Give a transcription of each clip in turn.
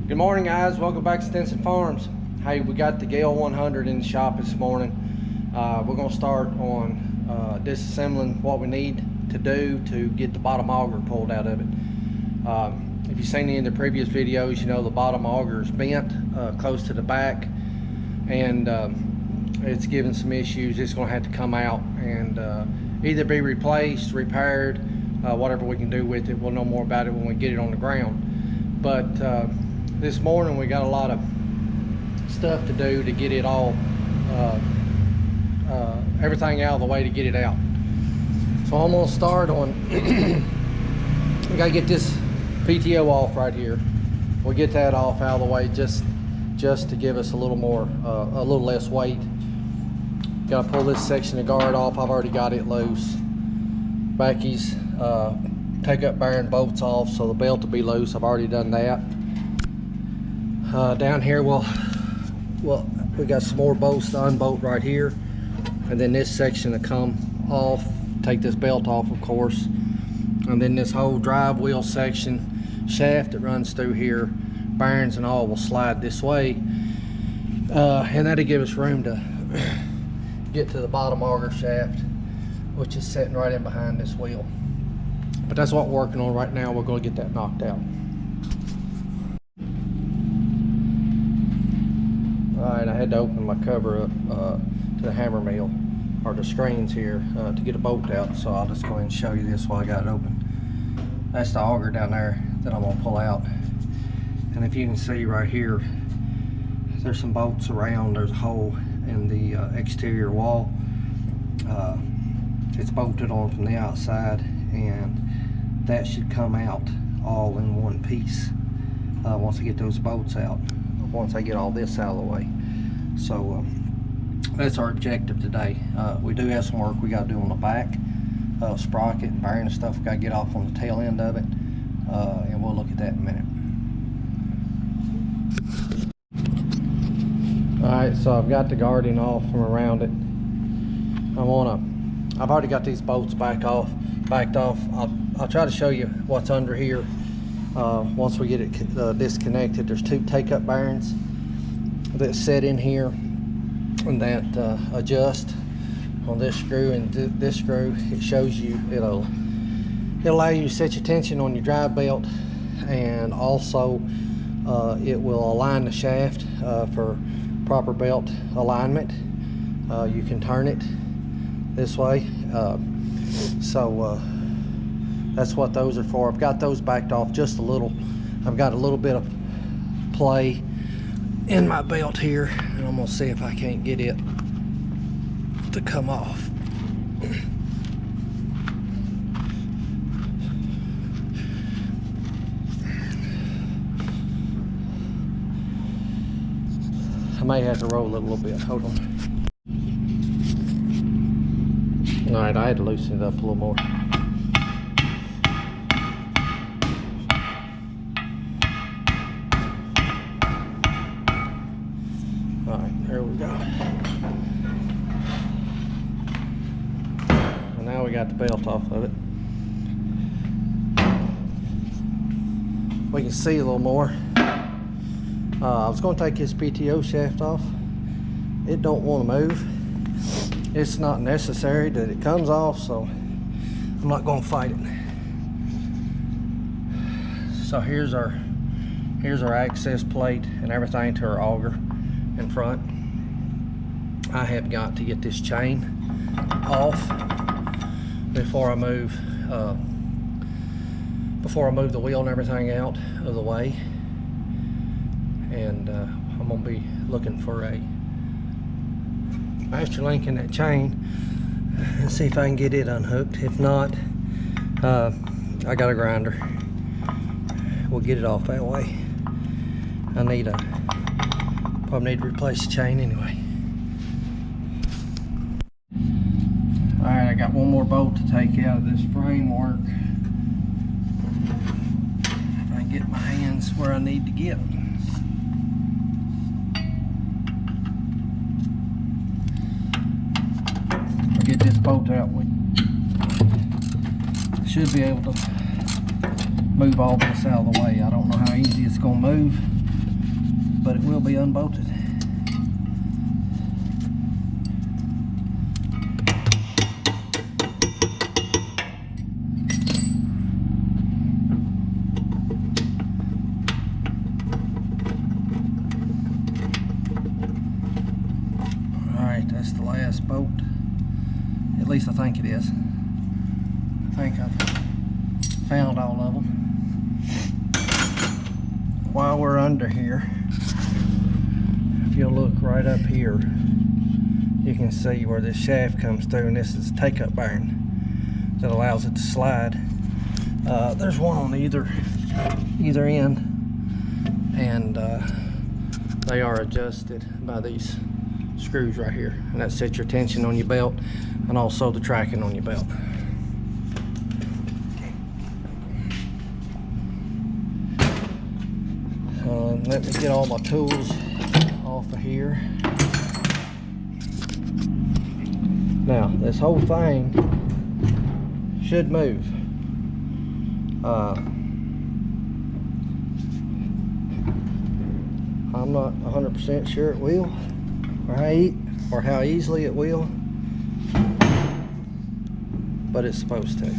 Good morning, guys. Welcome back to Stinson Farms. Hey, we got the GEHL 100 in the shop this morning. We're going to start on disassembling what we need to do to get the bottom auger pulled out of it. If you've seen any of the previous videos, you know the bottom auger is bent close to the back, and it's giving some issues. It's going to have to come out and either be replaced, repaired, whatever we can do with it. We'll know more about it when we get it on the ground. But this morning we got a lot of stuff to do to get it all everything out of the way to get it out. So I'm gonna start on we gotta get this PTO off right here. We'll get that off out of the way just to give us a little more a little less weight. Gotta pull this section of guard off. I've already got it loose. Backies take up bearing bolts off so the belt will be loose. I've already done that. Down here we got some more bolts to unbolt right here, and then this section to come off. Take this belt off, of course, and then this whole drive wheel section, shaft that runs through here, bearings and all will slide this way, and that'll give us room to get to the bottom auger shaft, which is sitting right in behind this wheel. But that's what we're working on right now. We're going to get that knocked out. Alright, I had to open my cover up to the hammer mill, or the screens here, to get a bolt out, so I'll just go ahead and show you this while I got it open. That's the auger down there that I'm going to pull out. And if you can see right here, there's some bolts around. There's a hole in the exterior wall. It's bolted on from the outside, and that should come out all in one piece once I get those bolts out, once I get all this out of the way. So that's our objective today. We do have some work we got to do on the back, sprocket and bearing and stuff we got to get off on the tail end of it, and we'll look at that in a minute. Alright, so I've got the guarding off from around it. I've already got these bolts backed off. I'll try to show you what's under here once we get it disconnected. There's two take-up bearings that set in here and that adjust on this screw and this screw. It shows you, it'll allow you to set your tension on your drive belt, and also it will align the shaft for proper belt alignment. You can turn it this way, so that's what those are for. I've got those backed off just a little. I've got a little bit of play in my belt here, and I'm gonna see if I can't get it to come off. I may have to roll it a little bit. Hold on. All right, I had to loosen it up a little more. All right, there we go. And now we got the belt off of it. We can see a little more. I was going to take his PTO shaft off. It don't want to move. It's not necessary that it comes off, so I'm not going to fight it. So here's our access plate and everything to our auger in front. I have got to get this chain off before I move the wheel and everything out of the way. And I'm gonna be looking for a master link in that chain and see if I can get it unhooked. If not, I got a grinder. We'll get it off that way. I probably need to replace the chain anyway. All right, I got one more bolt to take out of this framework. If I can get my hands where I need to get them. Get this bolt out, we should be able to move all this out of the way. I don't know how easy it's going to move. but it will be unbolted. Alright, that's the last bolt. At least I think it is. I think I've found all of them. While we're under here, if you'll look right up here, you can see where this shaft comes through, and this is a take-up bearing that allows it to slide. There's one on either end, and they are adjusted by these screws right here, and that sets your tension on your belt and also the tracking on your belt. Let me get all my tools off of here. Now this whole thing should move. I'm not 100% sure it will, or how easily it will, but it's supposed to.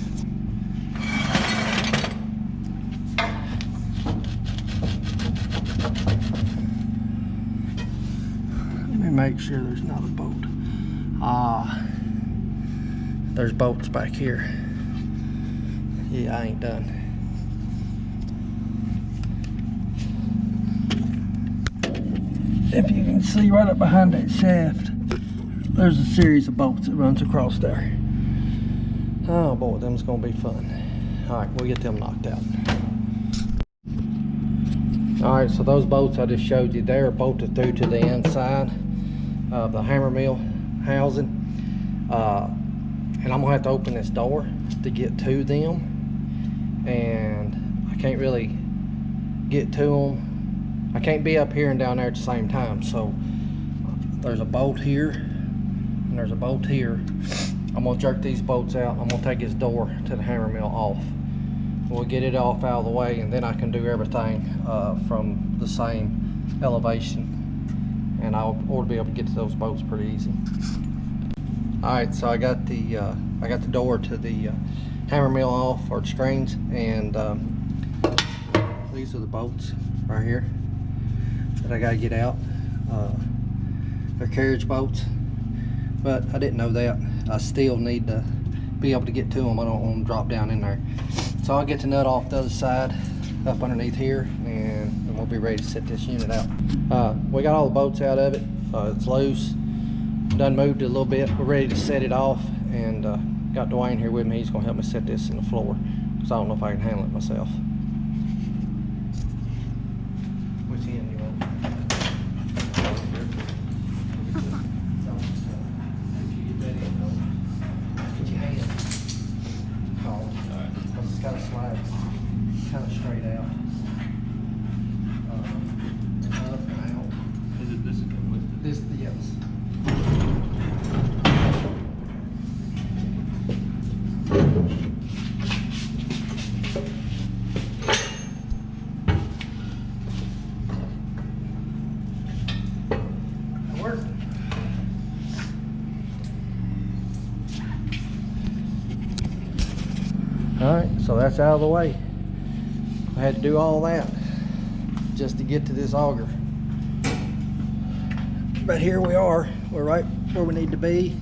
Make sure there's not a bolt. There's bolts back here. Yeah, I ain't done. If you can see right up behind that shaft, there's a series of bolts that runs across there. Oh boy, them's gonna be fun. Alright, we'll get them knocked out. Alright, so those bolts I just showed you there are bolted through to the inside of the hammer mill housing, and I'm gonna have to open this door to get to them, and I can't really get to them. I can't be up here and down there at the same time, so there's a bolt here and there's a bolt here. I'm gonna jerk these bolts out. I'm gonna take this door to the hammer mill off. We'll get it off out of the way, and then I can do everything from the same elevation, and I ought to be able to get to those bolts pretty easy. Alright, so I got the door to the hammer mill off, or the screens, and these are the bolts right here that I gotta get out. They're carriage bolts, but I didn't know that. I still need to be able to get to them. I don't want them to drop down in there. So I'll get the nut off the other side, up underneath here, and we'll be ready to set this unit out. We got all the bolts out of it. It's loose, done moved it a little bit. We're ready to set it off, and got Dwayne here with me. He's gonna help me set this in the floor, because I don't know if I can handle it myself. Which end you want? Put your hand. Oh, it's kind of slide, kind of straight out. This is good with This, yes. That worked. All right, so that's out of the way. I had to do all that just to get to this auger. But here we are. We're right where we need to be.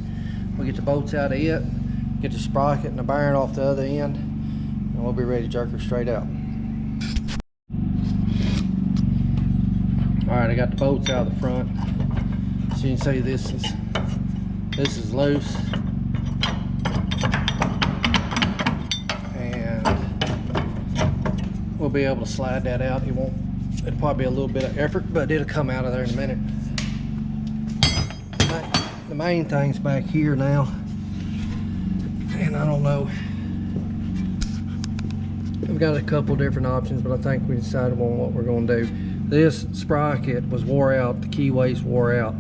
We'll get the bolts out of it, get the sprocket and the bearing off the other end, and we'll be ready to jerk her straight out. All right, I got the bolts out of the front. So you can see this is loose, and we'll be able to slide that out. It'll probably be a little bit of effort, but it'll come out of there in a minute. The main thing's back here now, and I don't know. We've got a couple different options, but I think we decided on what we're going to do. This sprocket was wore out, the keyways wore out,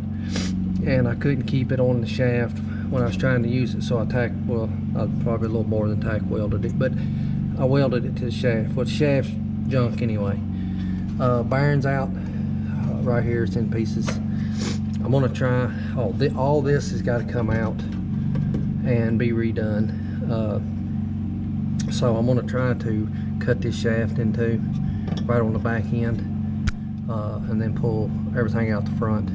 and I couldn't keep it on the shaft when I was trying to use it, so I probably a little more than tack welded it, but I welded it to the shaft. Well, the shaft's junk anyway. Bearing's out. right here it's in pieces. I'm gonna try, all this has got to come out and be redone. So I'm gonna try to cut this shaft in two right on the back end, and then pull everything out the front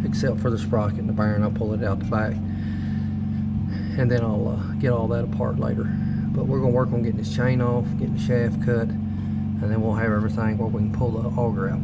except for the sprocket and the bearing. I'll pull it out the back, and then I'll get all that apart later. But we're gonna work on getting this chain off, getting the shaft cut, and then we'll have everything where we can pull the auger out.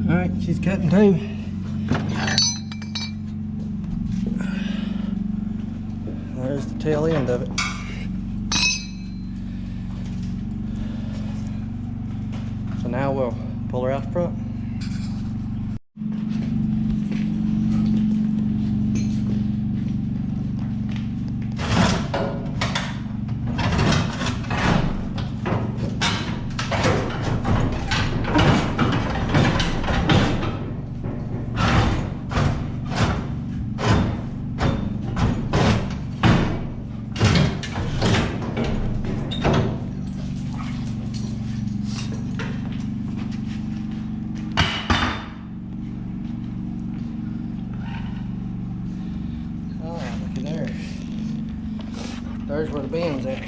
Alright, she's cutting too. There's the tail end of it. So now we'll pull her out the front. There's where the bend's at.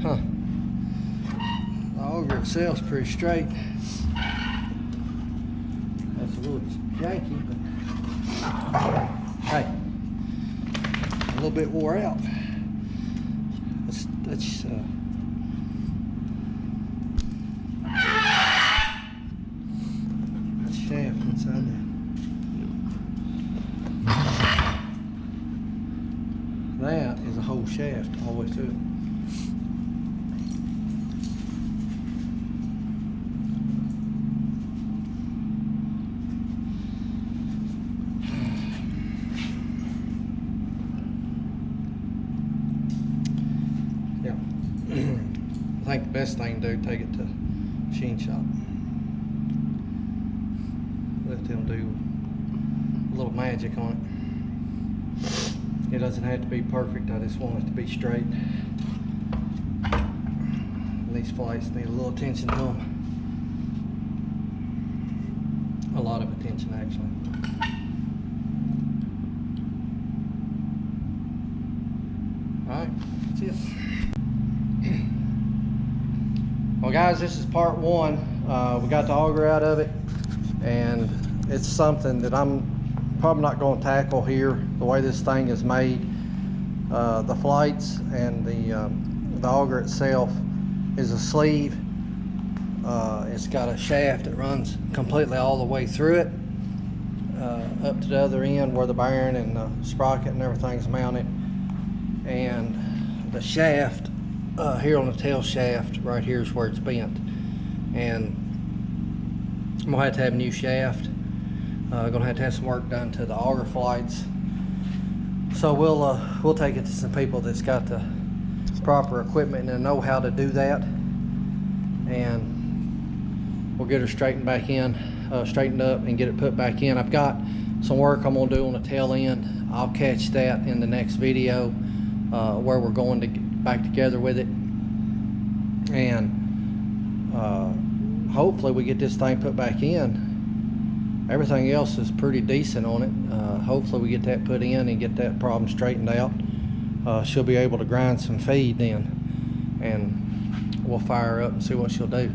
Huh. The auger itself's pretty straight. That's a little janky, but hey, a little bit wore out. That's that shaft inside there. That is a whole shaft all the way through it. Yeah. I think the best thing to do, take it to machine shop. Let them do a little magic on it. It doesn't have to be perfect, I just want it to be straight. These flights need a little attention to them. A lot of attention, actually. Alright, that's it. Well guys, this is part one. We got the auger out of it, and it's something that I'm probably not going to tackle here. The way this thing is made, the flights and the auger itself is a sleeve. It's got a shaft that runs completely all the way through it, up to the other end where the bearing and the sprocket and everything's mounted. And the shaft here on the tail shaft right here is where it's bent, and I'm gonna have to have a new shaft. Gonna have to have some work done to the auger flights. So we'll take it to some people that's got the proper equipment and know how to do that, and we'll get her straightened back in, straightened up, and get it put back in. I've got some work I'm gonna do on the tail end. I'll catch that in the next video, where we're going to get back together with it, and hopefully we get this thing put back in. Everything else is pretty decent on it. Hopefully we get that put in and get that problem straightened out. She'll be able to grind some feed then, and we'll fire her up and see what she'll do.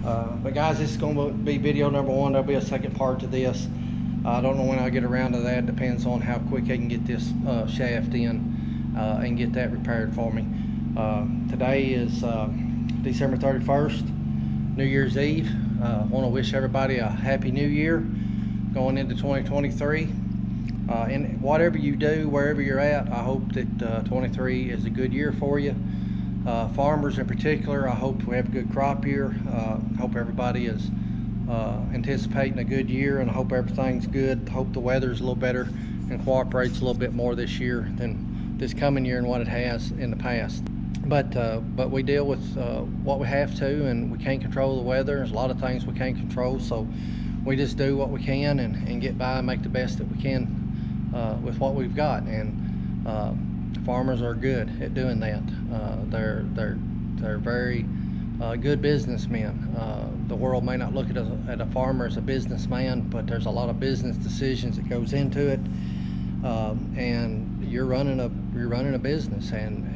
But guys, this is going to be video number 1. There'll be a second part to this. I don't know when I'll get around to that. Depends on how quick I can get this shaft in and get that repaired for me. Today is December 31st, New Year's Eve. I want to wish everybody a happy new year going into 2023. And whatever you do, wherever you're at, I hope that 23 is a good year for you. Farmers in particular, I hope we have a good crop year. Hope everybody is anticipating a good year, and I hope everything's good. Hope the weather's a little better and cooperates a little bit more this year than this coming year and what it has in the past. But we deal with what we have to, and we can't control the weather. There's a lot of things we can't control, so we just do what we can and get by and make the best that we can with what we've got. And farmers are good at doing that. They're very good businessmen. The world may not look at a farmer as a businessman, but there's a lot of business decisions that goes into it. And you're running a business, and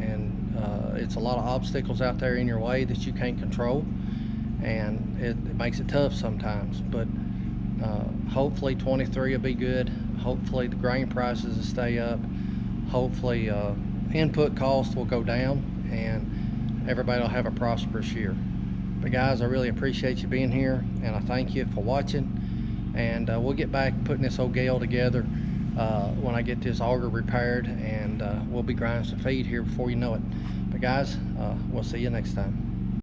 it's a lot of obstacles out there in your way that you can't control, and it makes it tough sometimes. But hopefully 23 will be good. Hopefully the grain prices will stay up. Hopefully input costs will go down, and everybody will have a prosperous year. But guys, I really appreciate you being here, and I thank you for watching. And we'll get back putting this old GEHL together when I get this auger repaired, and we'll be grinding some feed here before you know it. But guys, we'll see you next time.